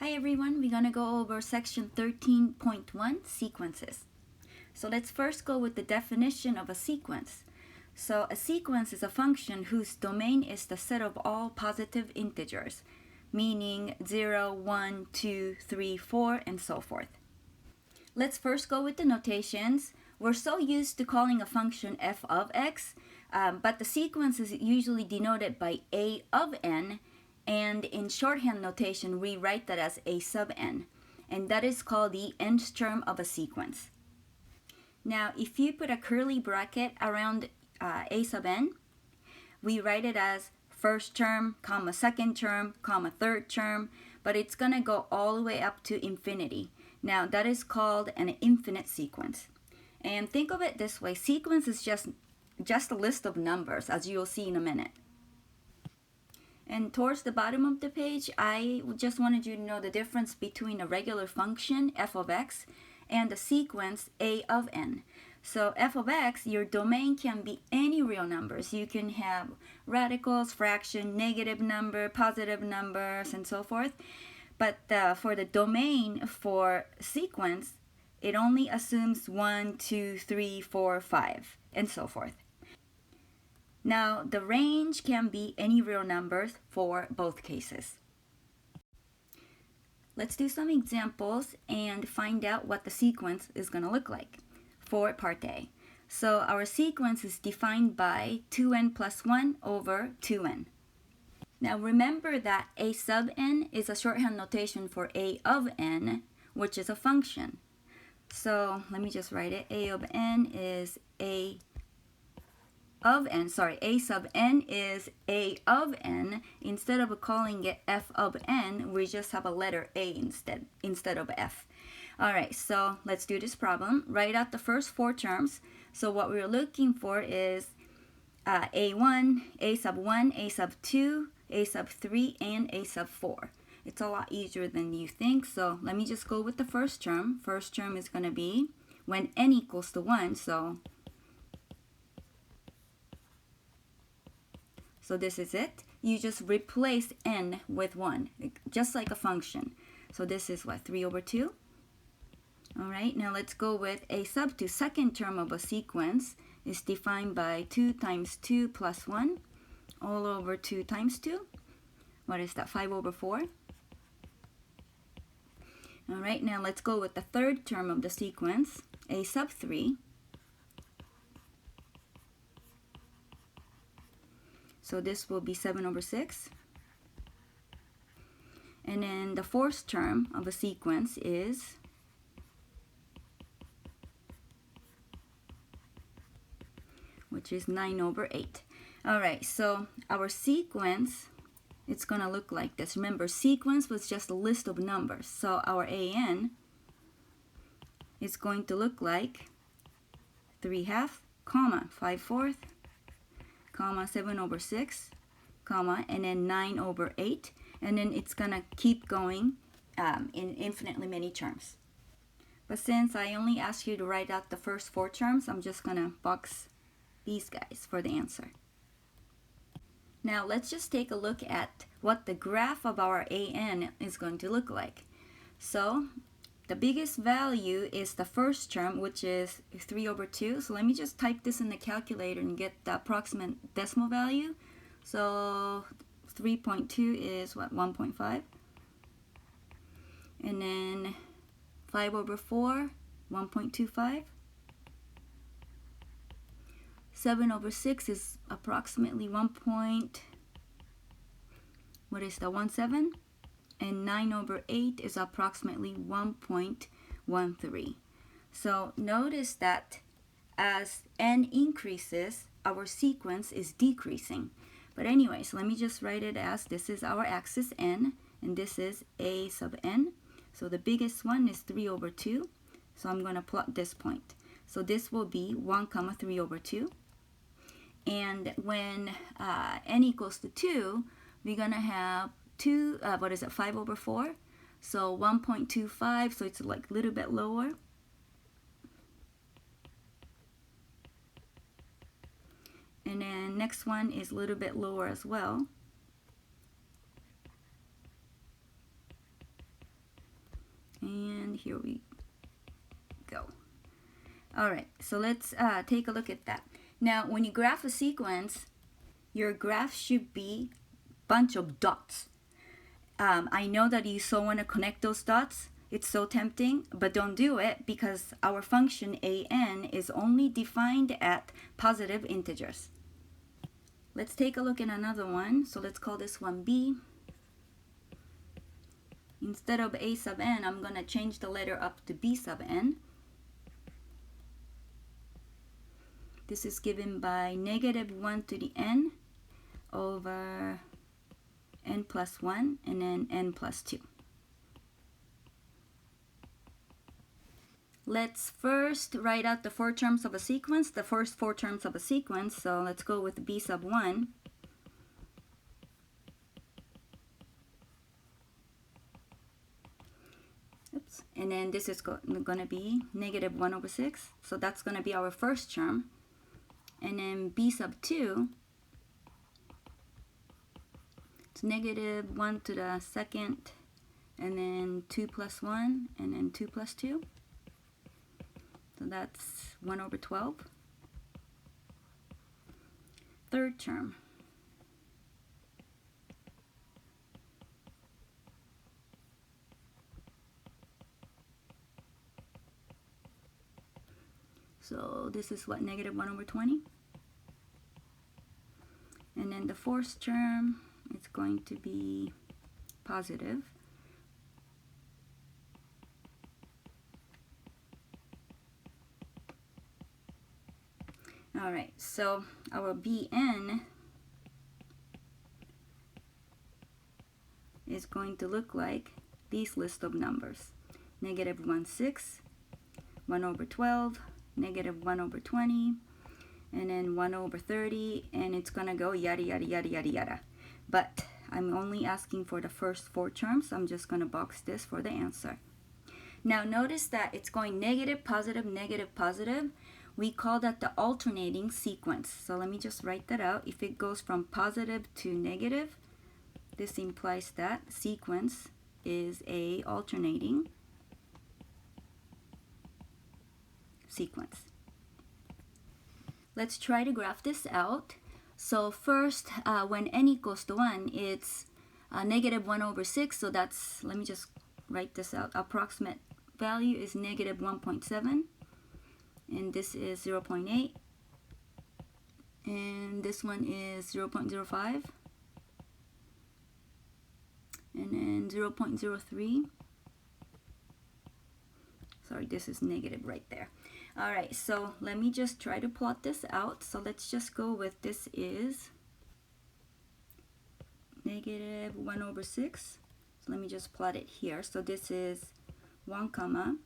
Hi everyone, we're going to go over section 13.1, sequences. So let's first go with the definition of a sequence. So a sequence is a function whose domain is the set of all positive integers, meaning 0, 1, 2, 3, 4, and so forth. Let's first go with the notations. We're so used to calling a function f of x, but the sequence is usually denoted by a of n, and in shorthand notation we write that as a sub n, and that is called the nth term of a sequence. Now if you put a curly bracket around a sub n, we write it as first term, comma second term, comma third term, but it's going to go all the way up to infinity. Now that is called an infinite sequence. And think of it this way, sequence is just a list of numbers, as you'll see in a minute. And towards the bottom of the page, I just wanted you to know the difference between a regular function, f of x, and a sequence, a of n. So f of x, your domain can be any real numbers. You can have radicals, fraction, negative number, positive numbers, and so forth. But for the domain for sequence, it only assumes 1, 2, 3, 4, 5, and so forth. Now, the range can be any real numbers for both cases. Let's do some examples and find out what the sequence is going to look like for part A. So our sequence is defined by 2n plus 1 over 2n. Now remember that a sub n is a shorthand notation for a of n, which is a function. So let me just write it. A of n is a of n, a sub n is a of n. Instead of calling it f of n, we just have a letter a instead of f. Alright, so let's do this problem. Write out the first four terms. So what we're looking for is a1, a sub 1, a sub 2, a sub 3, and a sub 4. It's a lot easier than you think, so let me just go with the first term. First term is going to be when n equals to 1, so this is it. You just replace n with 1, just like a function. So this is what, 3 over 2? Alright, now let's go with a sub 2. Second term of a sequence is defined by 2 times 2 plus 1, all over 2 times 2. What is that, 5 over 4? Alright, now let's go with the third term of the sequence, a sub 3. So this will be 7 over 6. And then the fourth term of a sequence is which is 9 over 8. Alright, so our sequence, it's going to look like this. Remember, sequence was just a list of numbers. So our an is going to look like 3/2, comma, 5/4, comma, 7 over 6, comma, and then 9 over 8. And then it's going to keep going in infinitely many terms. But since I only asked you to write out the first four terms, I'm just going to box these guys for the answer. Now let's just take a look at what the graph of our an is going to look like. So the biggest value is the first term, which is 3 over 2. So let me just type this in the calculator and get the approximate decimal value. So 3.2 is what, 1.5? And then 5 over 4, 1.25. 7 over 6 is approximately 1.17, and 9 over 8 is approximately 1.13. So notice that as n increases, our sequence is decreasing. But anyways, let me just write it as this is our axis n, and this is a sub n. So the biggest one is 3 over 2. So I'm going to plot this point. So this will be 1, 3 over 2. And when n equals to 2, we're going to have 5 over 4? So 1.25, so it's like a little bit lower. And then next one is a little bit lower as well. And here we go. All right, so let's take a look at that. Now, when you graph a sequence, your graph should be a bunch of dots. I know that you so want to connect those dots. It's so tempting, but don't do it because our function an is only defined at positive integers. Let's take a look at another one. So let's call this one b. Instead of a sub n, I'm going to change the letter up to b sub n. This is given by negative 1 to the n over n plus 1 and then n plus 2. Let's first write out the 4 terms of a sequence, the first 4 terms of a sequence. So let's go with b sub 1. Oops. And then this is going to be negative 1 over 6. So that's going to be our first term. And then b sub 2, it's negative 1 to the second, and then 2 plus 1, and then 2 plus 2. So that's 1 over 12. Third term. So this is what, negative 1 over 20. And then the fourth term, it's going to be positive. All right, so our bn is going to look like these list of numbers. Negative 1, 6, 1 over 12, negative 1 over 20, and then 1 over 30, and it's going to go yada, yada, yada, yada, yada. But I'm only asking for the first 4 terms. So I'm just going to box this for the answer. Now notice that it's going negative, positive, negative, positive. We call that the alternating sequence. So let me just write that out. If it goes from positive to negative, this implies that sequence is a alternating sequence. Let's try to graph this out. So first, when n equals to 1, it's negative 1 over 6. So that's, let me just write this out. Approximate value is negative 1.7. And this is 0.8. And this one is 0.05. And then 0.03. Sorry, this is negative right there. All right, so let me just try to plot this out. So let's just go with this is negative 1 over 6. So let me just plot it here. So this is 1 comma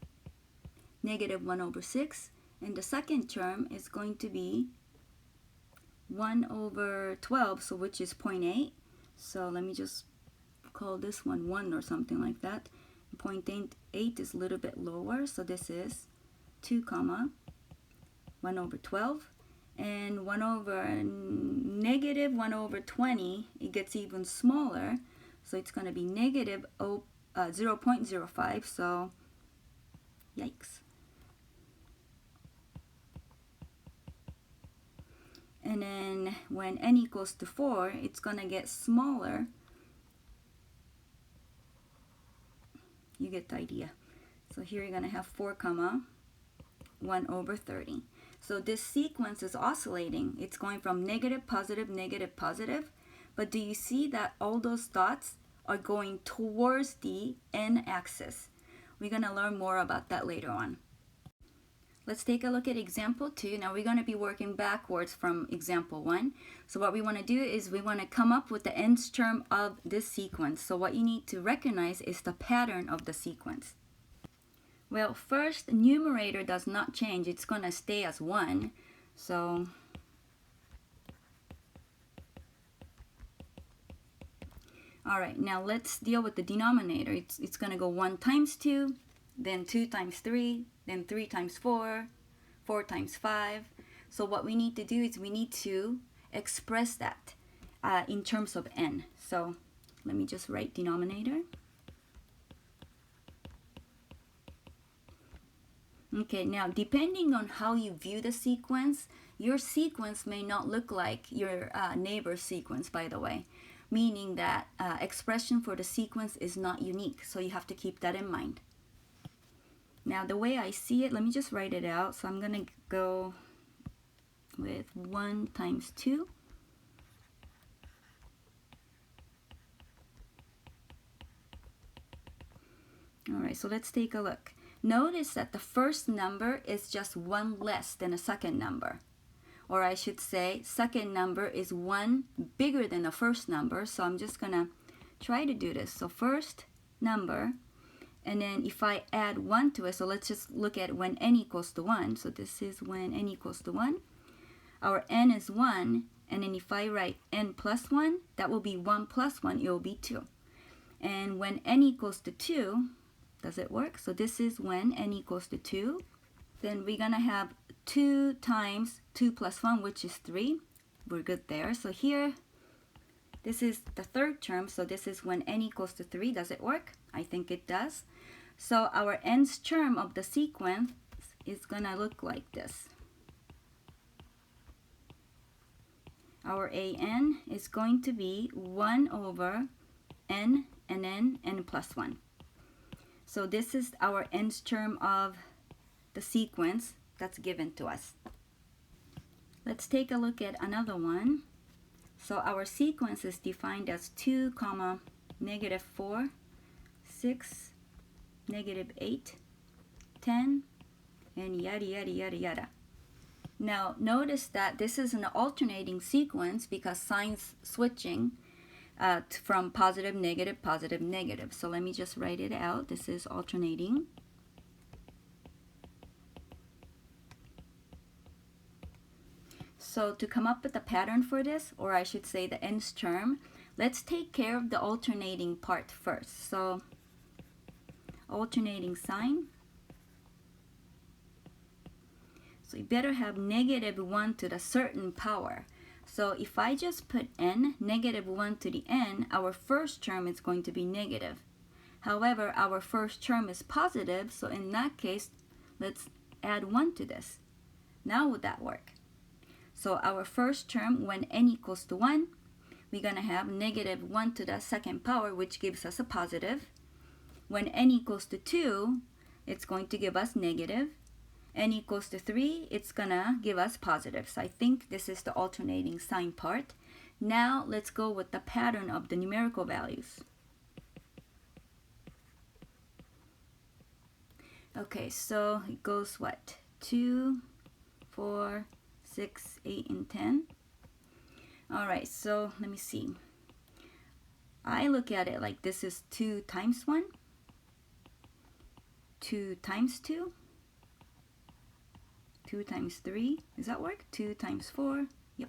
negative 1 over 6. And the second term is going to be 1 over 12, so which is 0.8. So let me just call this one 1 or something like that. 0.8 is a little bit lower, so this is 2 comma 1 over 12. And 1 over negative 1 over 20, it gets even smaller. So it's going to be negative 0.05, so yikes. And then when n equals to 4, it's going to get smaller. You get the idea. So here you're going to have 4 comma 1 over 30. So this sequence is oscillating. It's going from negative, positive, negative, positive. But do you see that all those dots are going towards the n-axis? We're going to learn more about that later on. Let's take a look at example 2. Now we're going to be working backwards from example 1. So what we want to do is we want to come up with the nth term of this sequence. So what you need to recognize is the pattern of the sequence. Well, first, numerator does not change. It's going to stay as 1. So all right, now let's deal with the denominator. It's going to go 1 times 2, then 2 times 3, then 3 times 4, 4 times 5. So what we need to do is we need to express that in terms of n. So let me just write denominator. Okay, now depending on how you view the sequence, your sequence may not look like your neighbor's sequence, by the way, meaning that expression for the sequence is not unique, so you have to keep that in mind. Now the way I see it, let me just write it out. So I'm going to go with 1 times 2. Alright, so let's take a look. Notice that the first number is just 1 less than the second number. Or I should say, second number is 1 bigger than the first number. So I'm just going to try to do this. So first number, and then if I add 1 to it, so let's just look at when n equals to 1. So this is when n equals to 1. Our n is 1, and then if I write n plus 1, that will be 1 plus 1, it will be 2. And when n equals to 2, does it work? So this is when n equals to 2. Then we're going to have 2 times 2 plus 1, which is 3. We're good there. So here, this is the third term. So this is when n equals to 3. Does it work? I think it does. So our nth term of the sequence is going to look like this. Our an is going to be 1 over n and then n plus 1. So this is our nth term of the sequence that's given to us. Let's take a look at another one. So our sequence is defined as 2, negative 4, 6, negative 8, 10, and yada yada yada yada. Now notice that this is an alternating sequence because signs switching from positive, negative, positive, negative. So let me just write it out. This is alternating. So to come up with a pattern for this, or I should say the nth term, let's take care of the alternating part first. So alternating sign. So you better have negative 1 to the certain power. So if I just put n, negative 1 to the n, our first term is going to be negative. However, our first term is positive, so in that case, let's add 1 to this. Now would that work? So our first term, when n equals to 1, we're going to have negative 1 to the second power, which gives us a positive. When n equals to 2, it's going to give us negative. N equals to 3, it's gonna give us positive. So I think this is the alternating sign part. Now let's go with the pattern of the numerical values. Okay, so it goes what? 2, 4, 6, 8, and 10. Alright, so let me see. I look at it like this is 2 times 1, 2 times 2, 2 times 3, does that work? 2 times 4, yep.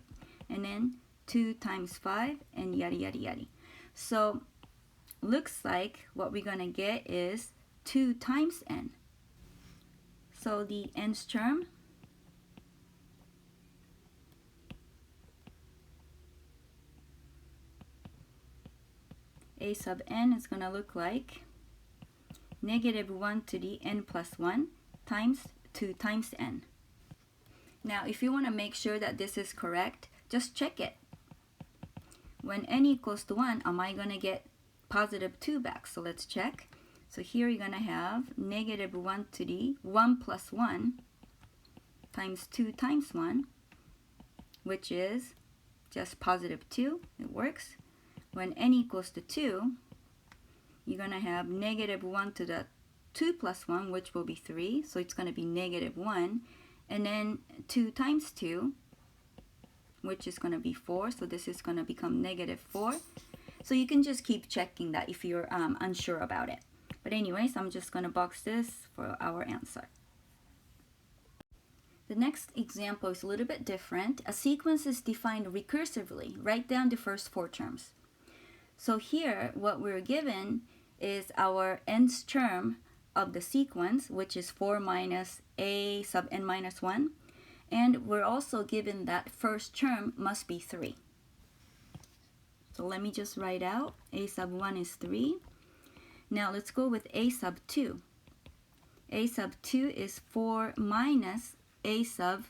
And then 2 times 5, and yada yada yada. So looks like what we're gonna get is 2 times n. So the nth term, a sub n is gonna look like negative 1 to the n plus 1 times 2 times n. Now, if you want to make sure that this is correct, just check it. When n equals to 1, am I going to get positive 2 back? So let's check. So here you're going to have negative 1 to the 1 plus 1 times 2 times 1, which is just positive 2. It works. When n equals to 2, you're going to have negative 1 to the 2 plus 1, which will be 3. So it's going to be negative 1. And then 2 times 2, which is going to be 4. So this is going to become negative 4. So you can just keep checking that if you're unsure about it. But anyways, I'm just going to box this for our answer. The next example is a little bit different. A sequence is defined recursively. Write down the first 4 terms. So here, what we're given is our nth term of the sequence, which is 4 minus a sub n minus 1. And we're also given that first term must be 3. So let me just write out a sub 1 is 3. Now let's go with a sub 2. a sub 2 is 4 minus a sub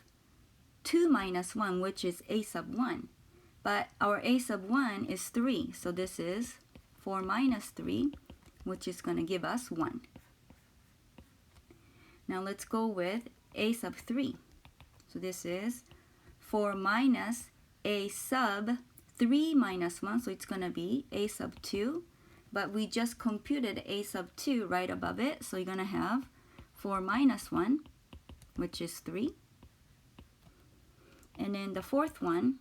2 minus 1, which is a sub 1. But our a sub 1 is 3, so this is 4 minus 3, which is going to give us 1. Now let's go with a sub 3. So this is 4 minus a sub 3 minus 1, so it's going to be a sub 2. But we just computed a sub 2 right above it, so you're going to have 4 minus 1, which is 3. And then the fourth one,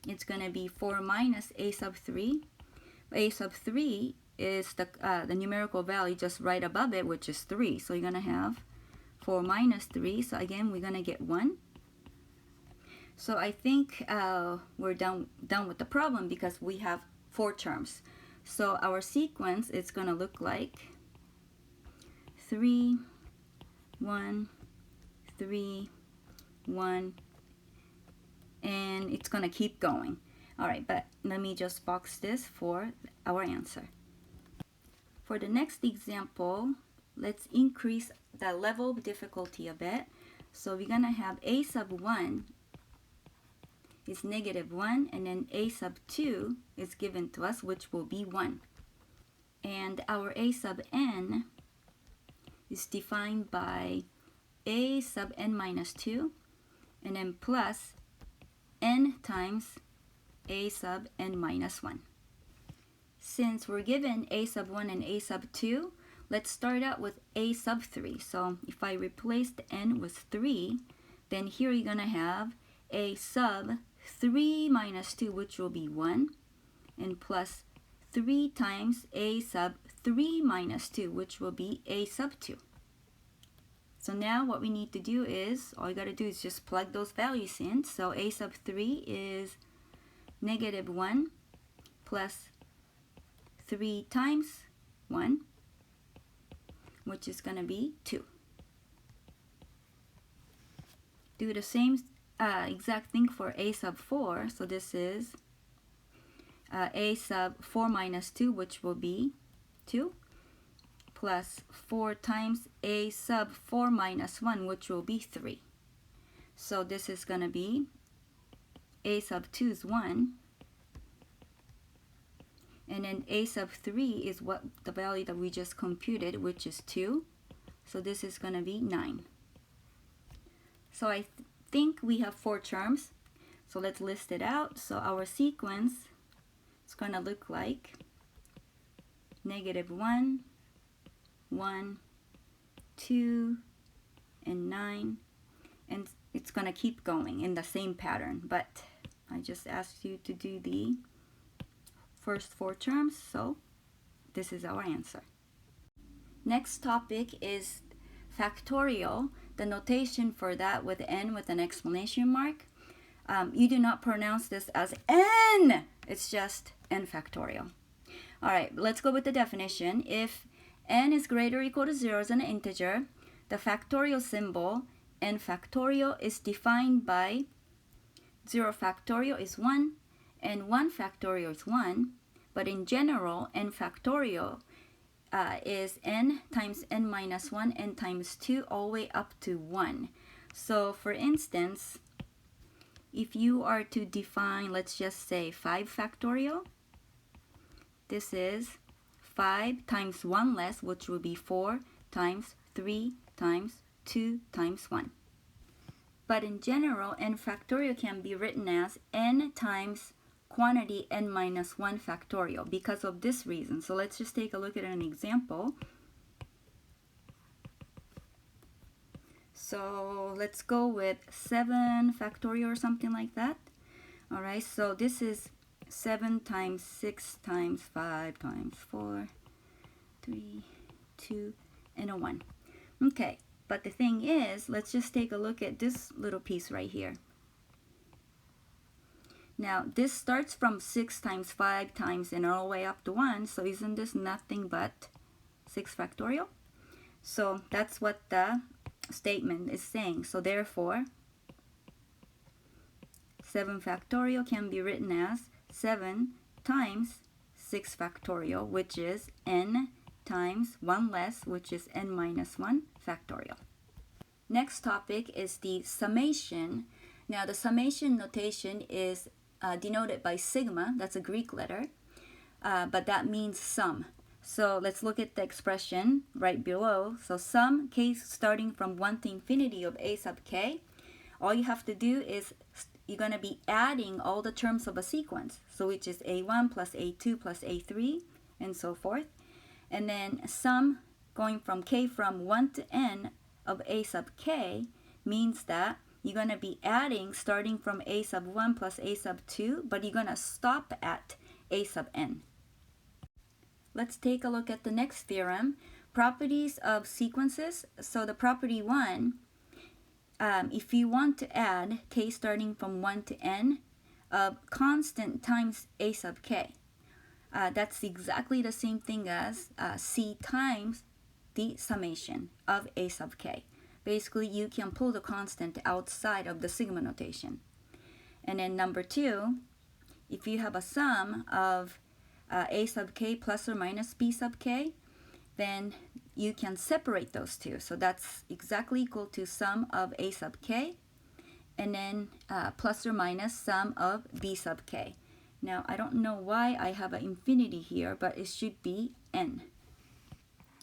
it's going to be 4 minus a sub 3. A sub 3 is the numerical value just right above it, which is 3. So you're going to have 4 minus 3. So again, we're going to get 1. So I think we're done with the problem because we have 4 terms. So our sequence is going to look like 3, 1, 3, 1, and it's going to keep going. All right, but let me just box this for our answer. For the next example, let's increase the level of difficulty a bit. So we're going to have a sub 1 is negative 1, and then a sub 2 is given to us, which will be 1. And our a sub n is defined by a sub n minus 2, and then plus n times a sub n minus 1. Since we're given a sub 1 and a sub 2, let's start out with a sub 3. So if I replace the n with 3, then here you're going to have a sub 3 minus 2, which will be 1, and plus 3 times a sub 3 minus 2, which will be a sub 2. So now what we need to do is, all you got to do is just plug those values in. So a sub 3 is negative 1 plus 3 times 1, which is going to be 2. Do the same exact thing for a sub 4. So this is a sub 4 minus 2, which will be 2, plus 4 times a sub 4 minus 1, which will be 3. So this is going to be a sub 2 is 1, and then a sub 3 is what the value that we just computed, which is 2. So this is going to be 9. So I think we have 4 terms. So let's list it out. So our sequence is going to look like negative 1, 1, 2, and 9. And it's going to keep going in the same pattern. But I just asked you to do the first 4 terms. So this is our answer. Next topic is factorial. The notation for that with n with an exclamation mark. You do not pronounce this as n. It's just n factorial. All right, let's go with the definition. If n is greater or equal to 0 as an integer, the factorial symbol n factorial is defined by 0 factorial is 1 and 1 factorial is 1. But in general, n factorial is n times n minus 1, n times 2, all the way up to 1. So for instance, if you are to define, let's just say 5 factorial, this is 5 times 1 less, which will be 4 times 3 times 2 times 1. But in general, n factorial can be written as n times quantity n minus 1 factorial because of this reason. So let's just take a look at an example. So let's go with 7 factorial or something like that. All right, so this is 7 times 6 times 5 times 4, 3, 2, and a 1. Okay, but the thing is, let's just take a look at this little piece right here. Now, this starts from 6 times 5 times and all the way up to 1. So isn't this nothing but 6 factorial? So that's what the statement is saying. So therefore, 7 factorial can be written as 7 times 6 factorial, which is n times 1 less, which is n minus 1 factorial. Next topic is the summation. Now the summation notation is denoted by sigma, that's a Greek letter, but that means sum. So let's look at the expression right below. So sum k starting from 1 to infinity of a sub k. All you have to do is you're going to be adding all the terms of a sequence. So which is a1 plus a2 plus a3 and so forth. And then sum going from k from 1 to n of a sub k means that you're going to be adding starting from a sub 1 plus a sub 2, but you're going to stop at a sub n. Let's take a look at the next theorem, properties of sequences. So the property 1, if you want to add k starting from 1 to n of constant times a sub k, that's exactly the same thing as c times the summation of a sub k. Basically, you can pull the constant outside of the sigma notation. And then number 2, if you have a sum of a sub k plus or minus b sub k, then you can separate those two. So that's exactly equal to sum of a sub k and then plus or minus sum of b sub k. Now, I don't know why I have an infinity here, but it should be n.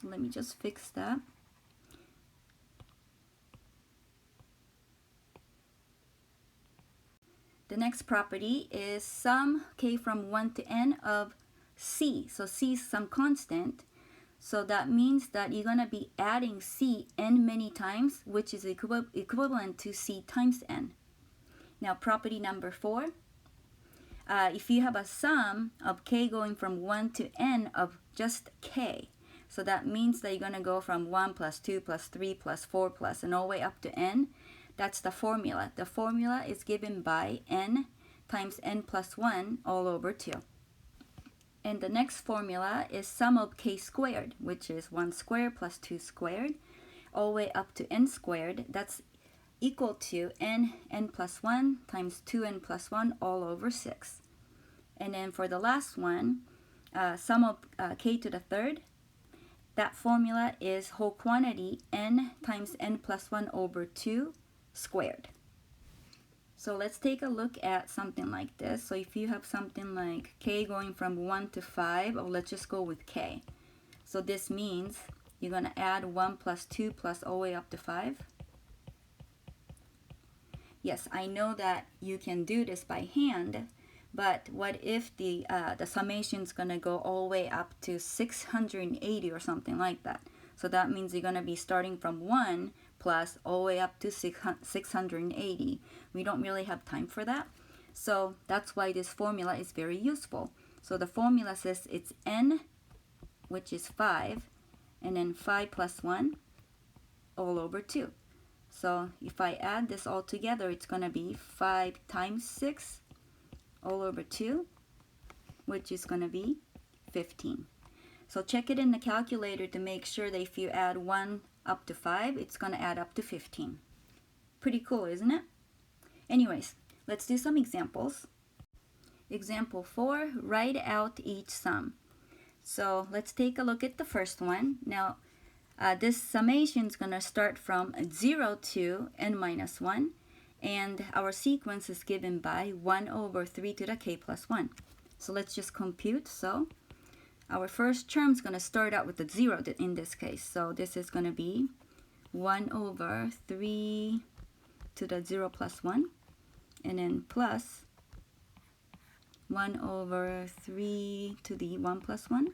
Let me just fix that. The next property is sum k from 1 to n of c. So c is some constant. So that means that you're going to be adding c n many times, which is equivalent to c times n. Now property number 4. If you have a sum of k going from 1 to n of just k, so that means that you're going to go from 1 plus 2 plus 3 plus 4 plus and all the way up to n. That's the formula. The formula is given by n times n plus 1 all over 2. And the next formula is sum of k squared, which is 1 squared plus 2 squared, all the way up to n squared. That's equal to n plus 1 times 2n plus 1 all over 6. And then for the last one, sum of k to the third, that formula is whole quantity n times n plus 1 over 2 squared. So let's take a look at something like this. So if you have something like k going from 1 to 5, or let's just go with k. So this means you're going to add 1 plus 2 plus all the way up to 5. Yes, I know that you can do this by hand, but what if the summation is going to go all the way up to 680 or something like that? So that means you're going to be starting from 1 plus all the way up to 680. We don't really have time for that. So that's why this formula is very useful. So the formula says it's n, which is 5, and then 5 plus 1 all over 2. So if I add this all together, it's going to be 5 times 6 all over 2, which is going to be 15. So check it in the calculator to make sure that if you add 1 up to 5, it's going to add up to 15. Pretty cool, isn't it? Anyways, let's do some examples. Example 4, write out each sum. So let's take a look at the first one. Now, this summation is going to start from 0 to n minus 1, and our sequence is given by 1 over 3 to the k plus 1. So let's just compute. So our first term is going to start out with the 0 in this case. So this is going to be 1 over 3 to the 0 plus 1, and then plus 1 over 3 to the 1 plus 1,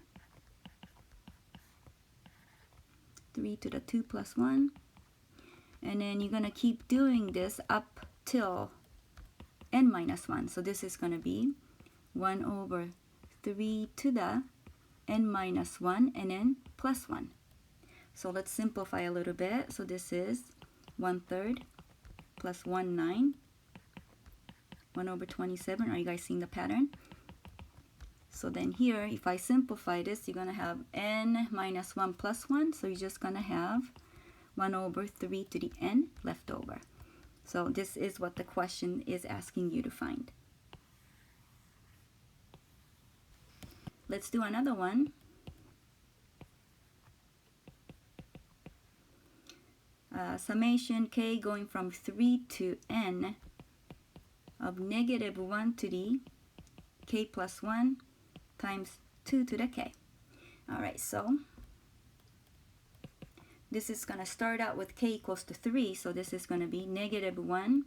3 to the 2 plus 1, and then you're going to keep doing this up till n minus 1. So this is going to be 1 over 3 to the n minus 1 and then plus 1. So let's simplify a little bit. So this is 1/3 plus 1/9, 1 over 27. Are you guys seeing the pattern? So then here, if I simplify this, you're going to have n minus 1 plus 1. So you're just going to have 1 over 3 to the n left over. So this is what the question is asking you to find. Let's do another one. summation k going from 3 to n of negative 1 to the k plus 1 times 2 to the k. Alright, so this is going to start out with k equals to 3, so this is going to be negative 1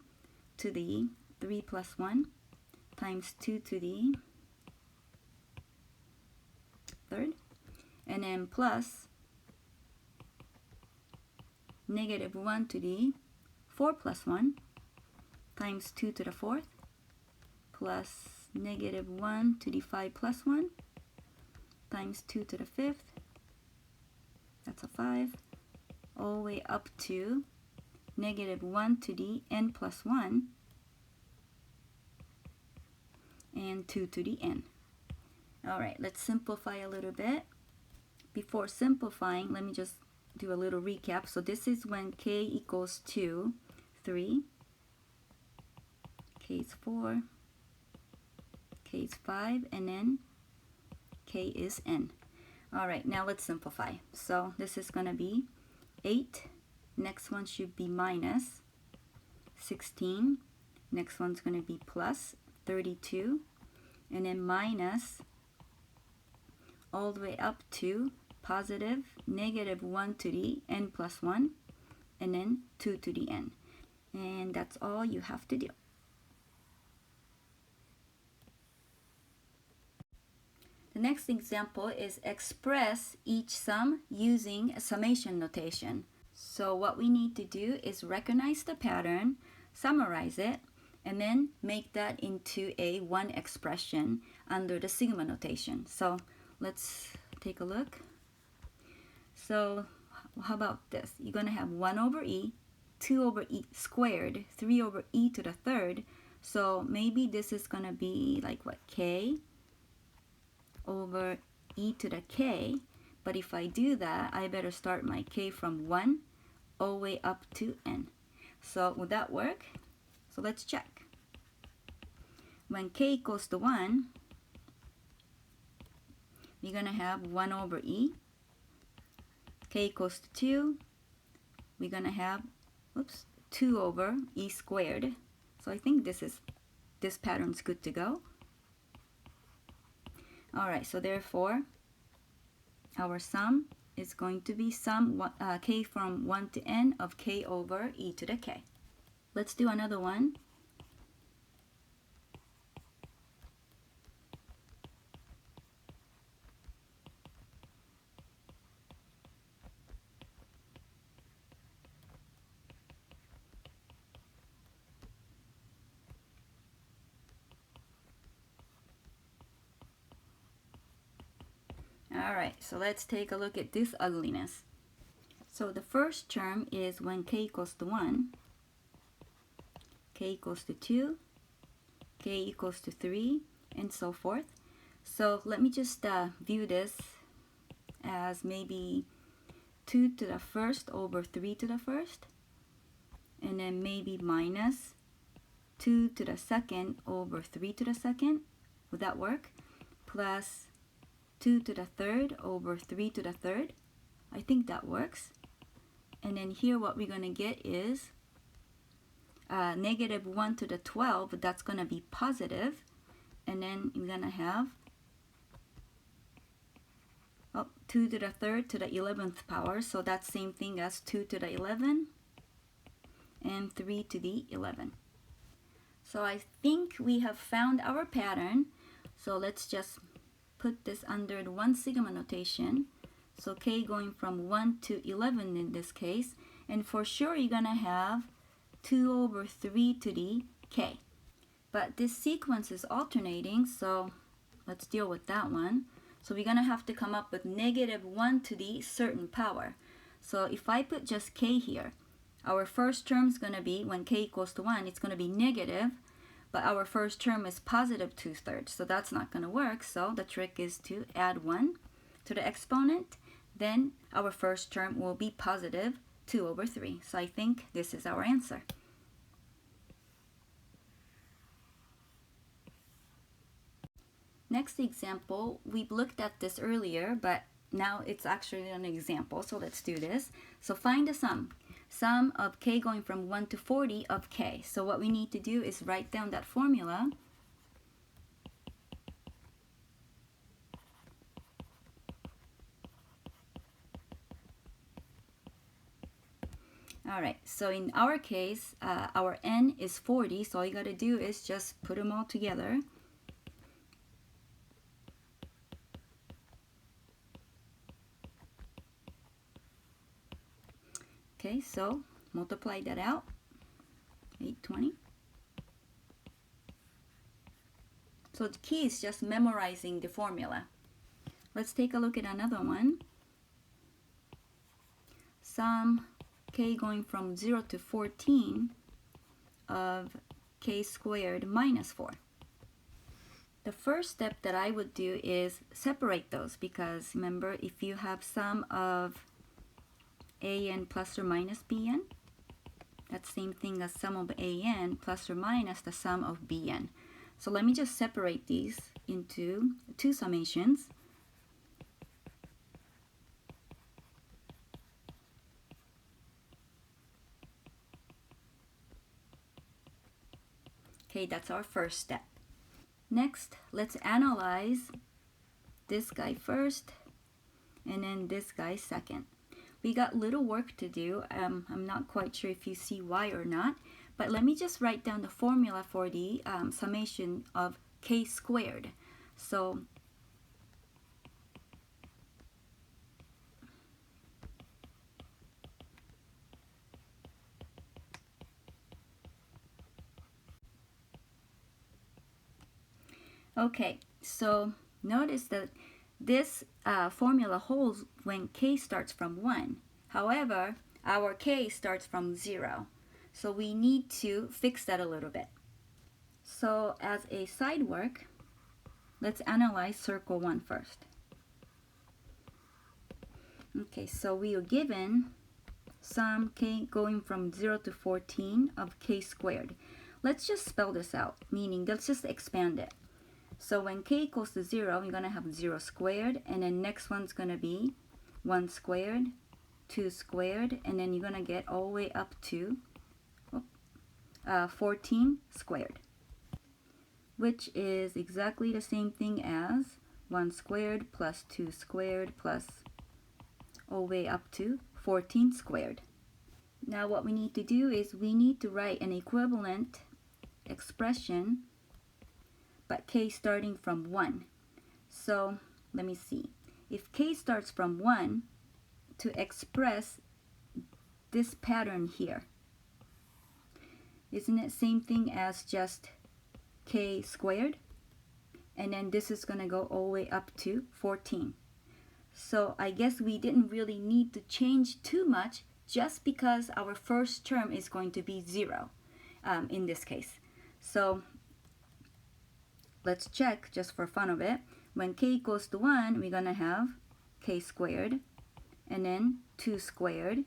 to the 3 plus 1 times 2 to the third, and then plus negative 1 to the 4 plus 1 times 2 to the fourth, plus negative 1 to the 5 plus 1 times 2 to the fifth, that's a 5, all the way up to negative 1 to the n plus 1 and 2 to the n. Alright, let's simplify a little bit. Before simplifying, let me just do a little recap. So this is when k equals to 3, k is 4, k is 5, and then k is n. Alright, now let's simplify. So this is going to be 8, next one should be minus 16, next one's going to be plus 32, and then minus all the way up to positive negative 1 to the n plus 1, and then 2 to the n. And that's all you have to do. The next example is express each sum using a summation notation. So what we need to do is recognize the pattern, summarize it, and then make that into a one expression under the sigma notation. So let's take a look. So how about this? You're going to have 1 over e, 2 over e squared, 3 over e to the third. So maybe this is going to be like what, k over e to the k. But if I do that, I better start my k from 1 all the way up to n. So would that work? So let's check. When k equals to 1, you're going to have 1 over e. K equals to 2, we're going to have 2 over e squared. So I think this pattern's good to go. Alright, so therefore our sum is going to be sum k from 1 to n of k over e to the k. Let's do another one. Alright, so let's take a look at this ugliness. So the first term is when k equals to 1, k equals to 2, k equals to 3, and so forth. So let me just view this as maybe 2 to the first over 3 to the first, and then maybe minus 2 to the second over 3 to the second. Would that work? Plus 2 to the third over 3 to the third. I think that works. And then here what we're going to get is negative 1 to the 12, that's going to be positive. And then we're going to have 2 to the third to the 11th power. So that's same thing as 2 to the 11 and 3 to the 11. So I think we have found our pattern. So let's just put this under the one sigma notation. So k going from 1 to 11 in this case. And for sure you're going to have 2 over 3 to the k. But this sequence is alternating, so let's deal with that one. So we're going to have to come up with negative 1 to the certain power. So if I put just k here, our first term is going to be, when k equals to 1, it's going to be negative. But our first term is positive 2/3, so that's not going to work. So the trick is to add 1 to the exponent. Then our first term will be positive 2 over 3. So I think this is our answer. Next example, we've looked at this earlier, but now it's actually an example. So let's do this. So find the sum. sum of k going from 1 to 40 of k. So what we need to do is write down that formula. All right, so in our case, our n is 40, so all you got to do is just put them all together. Okay, so multiply that out, 820. So the key is just memorizing the formula. Let's take a look at another one. Sum k going from 0 to 14 of k squared minus 4. The first step that I would do is separate those, because remember, if you have sum of an plus or minus bn, that's the same thing as sum of an plus or minus the sum of bn. So let me just separate these into two summations. Okay, that's our first step. Next, let's analyze this guy first and then this guy second. We got little work to do. I'm not quite sure if you see why or not, but let me just write down the formula for the summation of k squared. So okay, so notice that this formula holds when k starts from 1. However, our k starts from 0. So we need to fix that a little bit. So as a side work, let's analyze circle 1 first. Okay, so we are given sum k going from 0 to 14 of k squared. Let's just spell this out, meaning let's just expand it. So when k equals to 0, you're going to have 0 squared, and then next one's going to be 1 squared, 2 squared, and then you're going to get all the way up to 14 squared, which is exactly the same thing as 1 squared plus 2 squared plus all the way up to 14 squared. Now what we need to do is we need to write an equivalent expression, but k starting from 1. So let me see. If k starts from 1, to express this pattern here, isn't it same thing as just k squared? And then this is going to go all the way up to 14. So I guess we didn't really need to change too much, just because our first term is going to be 0 in this case. So let's check just for fun of it. When k equals to 1, we're going to have k squared, and then 2 squared,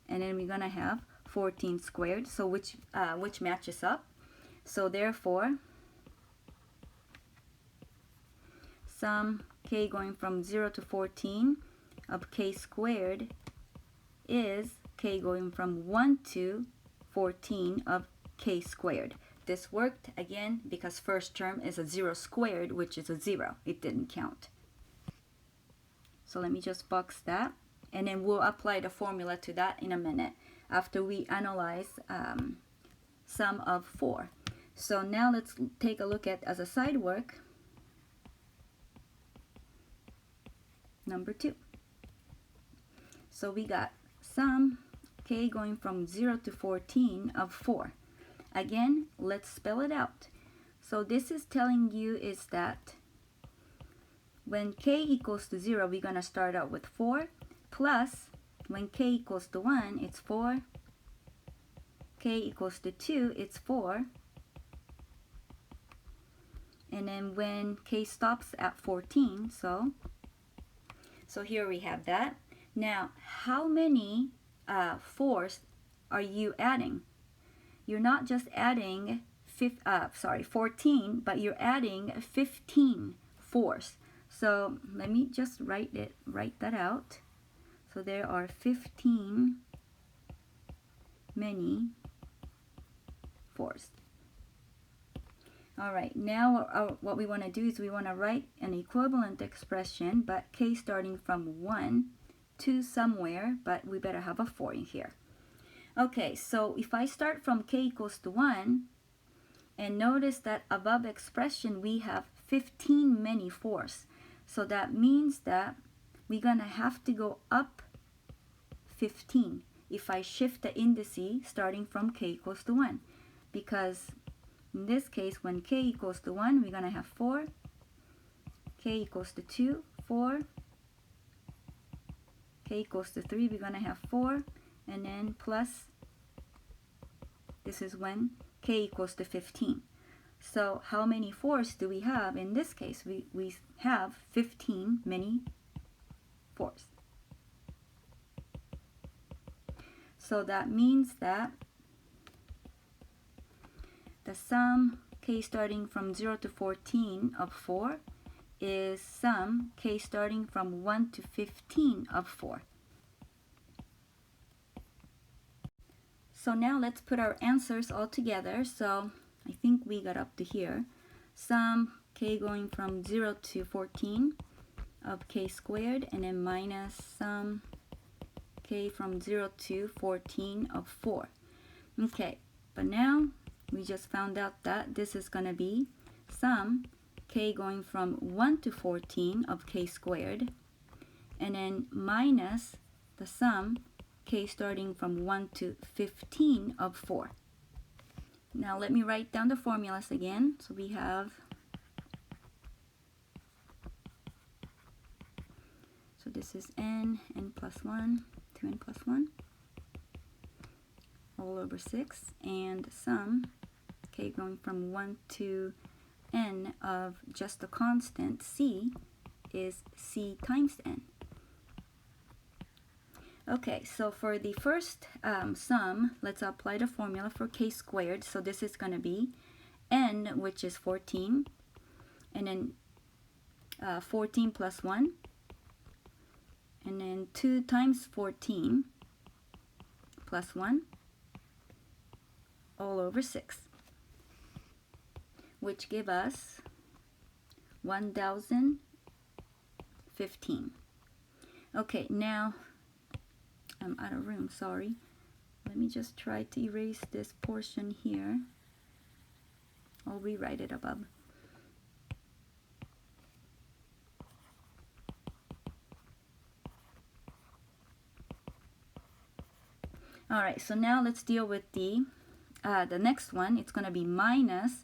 and then we're going to have 14 squared, so which matches up. So therefore, sum k going from 0 to 14 of k squared is k going from 1 to 14 of k squared. This worked again because first term is a 0 squared, which is a 0. It didn't count. So let me just box that, and then we'll apply the formula to that in a minute after we analyze sum of 4. So now let's take a look at, as a side work, number 2. So we got sum k going from 0 to 14 of 4. Again, let's spell it out. So this is telling you is that when k equals to 0, we're going to start out with 4, plus when k equals to 1, it's 4, k equals to 2, it's 4, and then when k stops at 14, so here we have that. Now, how many 4s are you adding? You're not just adding 14, but you're adding 15 4s. So let me just write that out. So there are 15 many 4s. All right, now what we want to do is we want to write an equivalent expression, but k starting from 1 to somewhere, but we better have a 4 in here. Okay, so if I start from k equals to 1, and notice that above expression we have 15 many 4s. So that means that we're going to have to go up 15 if I shift the indices starting from k equals to 1. Because in this case, when k equals to 1, we're going to have 4. K equals to 2, 4. K equals to 3, we're going to have 4. And then plus, this is when k equals to 15. So how many 4s do we have? In this case, we have 15 many 4s. So that means that the sum k starting from 0 to 14 of 4 is sum k starting from 1 to 15 of 4. So now let's put our answers all together. So I think we got up to here. Sum k going from 0 to 14 of k squared, and then minus sum k from 0 to 14 of 4. Okay, but now we just found out that this is going to be sum k going from 1 to 14 of k squared, and then minus the sum k starting from 1 to 15 of 4. Now let me write down the formulas again. So we have, so this is n plus 1, 2n plus 1, all over 6, and sum k going from 1 to n of just a constant c is c times n. Okay, so for the first sum, let's apply the formula for k squared. So this is going to be n, which is 14, and then 14 plus 1, and then 2 times 14 plus 1, all over 6, which give us 1015. Okay, now I'm out of room, sorry. Let me just try to erase this portion here. I'll rewrite it above. All right, so now let's deal with the next one. It's going to be minus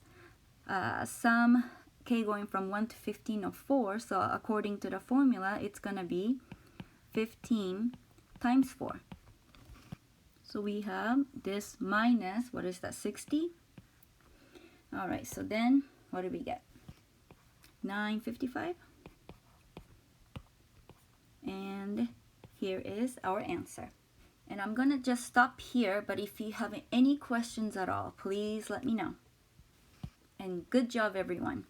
sum k going from 1 to 15 of 4. So according to the formula, it's going to be 15 times 4. So we have this minus, what is that, 60? All right, so then what do we get? 955. And here is our answer. And I'm going to just stop here, but if you have any questions at all, please let me know. And good job, everyone.